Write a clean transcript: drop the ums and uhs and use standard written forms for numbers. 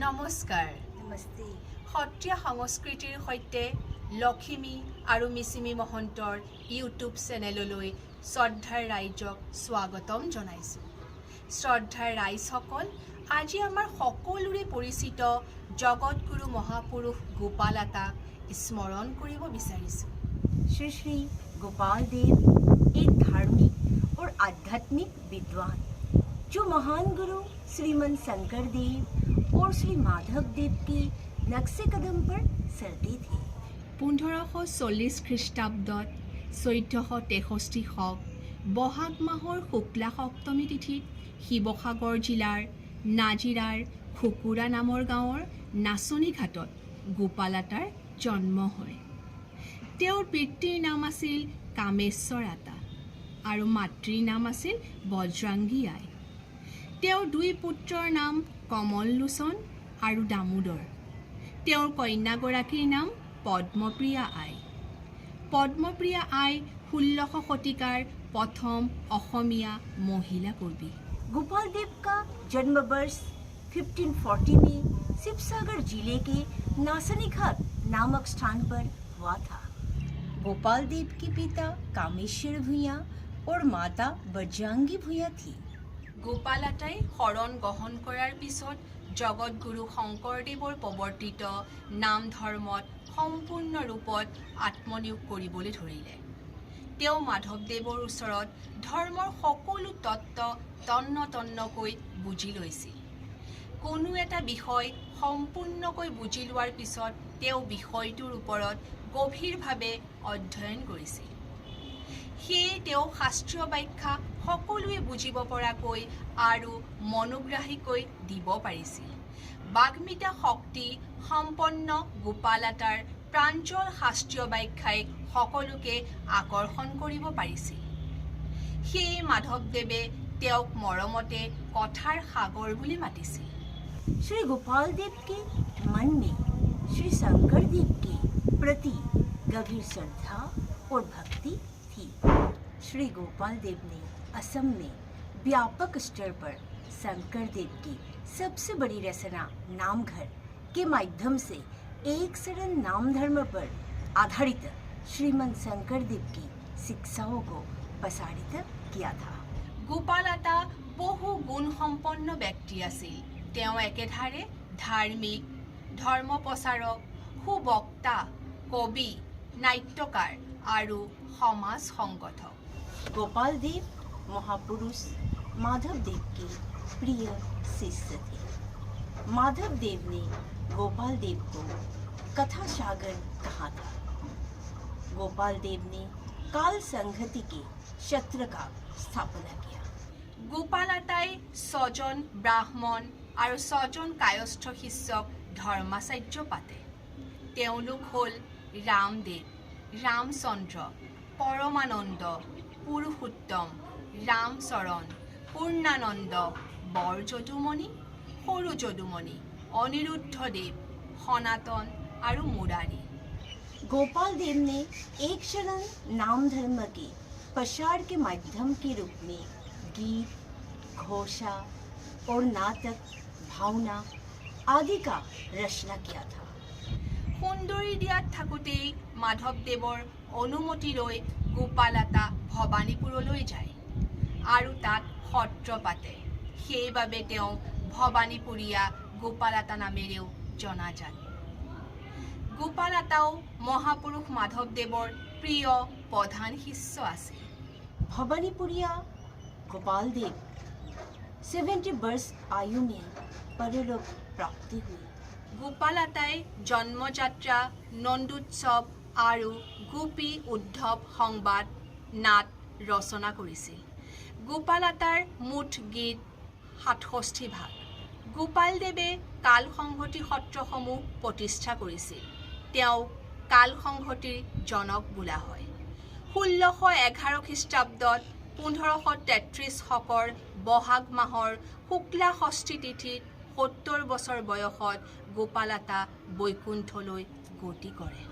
নমস্কাৰ। নমস্তে। সত্ৰীয়া সংস্কৃতিৰ সৈতে লখিমী আৰু মিচিমি মহন্তৰ ইউটিউব চেনেললৈ শ্ৰদ্ধাৰ ৰাইজক স্বাগতম জনাইছোঁ। শ্ৰদ্ধাৰ ৰাইজসকল, আজি আমাৰ সকলোৰে পৰিচিত জগতগুৰু মহাপুৰুষ গোপাল আতাক স্মৰণ কৰিব বিচাৰিছোঁ। श्री श्री गोपाल देव एक धार्मिक और आध्यात्मिक विद्वान जो महान गुरु श्रीमन शंकर देव और श्री माधव देव के नक्शे कदम पर चलते थे। 1540 খ্ৰীষ্টাব্দত 1463 শক বহাগ মাহৰ শুক্লা সপ্তমী তিথিত শিৱসাগৰ জিলাৰ নাজিৰাৰ খুকুৰা নামৰ গাঁৱৰ নাচনি ঘাটত গোপাল আতাৰ জন্ম হয়। তেওঁৰ পিতৃৰ নাম আছিল কামেশ্বৰ আতা আৰু মাতৃৰ নাম আছিল বজ্ৰাংগী আই। তেওঁৰ দুই পুত্ৰৰ নাম কমল লোচন আৰু দামোদৰ। তেওঁৰ কন্যাগৰাকীৰ নাম পদ্মপ্ৰিয়া আই। পদ্মপ্ৰিয়া আই 16শ শতিকাৰ প্ৰথম অসমীয়া মহিলা কবি। गोपाल देव का जन्म वर्ष 1540 में शिवसागर जिले के नासनी घाट नामक स्थान पर हुआ था। गोपाल देव के पिता कामेश्वर भूया और माता बज्रांगी भूया थी। গোপাল আতাই শৰণ গ্ৰহণ কৰাৰ পিছত জগতগুৰু শংকৰদেৱৰ প্ৰৱৰ্তিত নাম ধৰ্মত সম্পূৰ্ণ ৰূপত আত্মনিয়োগ কৰিবলৈ ধৰিলে। তেওঁ মাধৱদেৱৰ ওচৰত ধৰ্মৰ সকলো তত্ত্ব তন্নকৈ বুজি লৈছিল। কোনো এটা বিষয় সম্পূৰ্ণকৈ বুজি লোৱাৰ পিছত তেওঁ বিষয়টোৰ ওপৰত গভীৰভাৱে অধ্যয়ন কৰিছিল। সেয়ে তেওঁ শাস্ত্ৰীয় ব্যাখ্যা সকলোৱে বুজিব পৰাকৈ আৰু মনোগ্ৰাহীকৈ দিব পাৰিছিল। বাগ্মিতা শক্তি সম্পন্ন গোপাল আতাৰ প্ৰাঞ্জল শাস্ত্ৰীয় ব্যাখ্যাই সকলোকে আকৰ্ষণ কৰিব পাৰিছিল। সেয়ে মাধৱদেৱে তেওঁক মৰমতে কথাৰ সাগৰ বুলি মাতিছিল। श्री गोपाल देव के मन में श्री शंकर देव के प्रति गंभीर श्रद्धा और भक्ति थी। श्री गोपाल देव ने असम में व्यापक स्तर पर शंकर देव की सबसे बड़ी रचना नामघर के माध्यम से एक सरल नाम धर्म पर आधारित श्रीमन शंकर देव की शिक्षाओं को प्रसारित किया था। গোপাল আতা বহু গুণসম্পন্ন ব্যক্তি আছিল। তেওঁ একেধাৰে ধাৰ্মিক, ধৰ্ম প্ৰচাৰক, সুবক্তা, কবি, নাট্যকাৰ আৰু সমাজ সংগঠক। गोपाल देव महापुरुष माधव देव के प्रिय शिष्य थे। माधव देव ने गोपाल देव को कथा सागर कहा था। गोपाल देव ने काल संहति के क्षेत्र का स्थापना किया। গোপাল আতাই 6 জন ব্ৰাহ্মণ আৰু 6 জন কায়স্থ শিষ্যক ধৰ্মাচাৰ্য পাতে। তেওঁলোক হ'ল ৰামদেৱ, ৰামচন্দ্ৰ, পৰমানন্দ, পুৰুষোত্তম, ৰামচৰণ, পূৰ্ণানন্দ, বৰ যদুমণি, সৰু যদুমণি, অনিৰুদ্ধদেৱ, সনাতন আৰু মুৰাৰী। गोपाल देव ने एक शरण नाम धर्म के प्रसार के माध्यम के रूप में गीत, घोषा और नाटक, भावना आदि का रचना किया था। সুন্দৰী দিয়াত থাকোঁতেই মাধৱদেৱৰ অনুমতি লৈ গোপাল আতা ভৱানীপুৰলৈ যায় আৰু তাত সত্ৰ পাতে। সেইবাবে তেওঁ ভৱানীপুৰীয়া গোপাল আতা নামেৰেও জনাজাত। গোপাল আতাও মহাপুৰুষ মাধৱদেৱৰ প্ৰিয় প্ৰধান শিষ্য আছিল। भवानीपुरिया गोपाल देव 70 वर्ष आयु में परलोक प्राप्ति हुई। গোপাল আতাই জন্মযাত্ৰা, নন্দোৎসৱ আৰু গোপী উদ্ধৱ সংবাদ নাট ৰচনা কৰিছিল। গোপাল আতাৰ মুঠ গীত 67 ভাগ। গোপালদেৱে কাল সংহতি সত্ৰসমূহ প্ৰতিষ্ঠা কৰিছিল। তেওঁ কাল সংহতিৰ জনক বোলা হয়। 1611 খ্ৰীষ্টাব্দত 1533 শকৰ বহাগ মাহৰ শুক্লা ষষ্ঠী তিথিত 70 বছৰ বয়সত গোপাল আতা বৈকুণ্ঠলৈ গতি কৰে।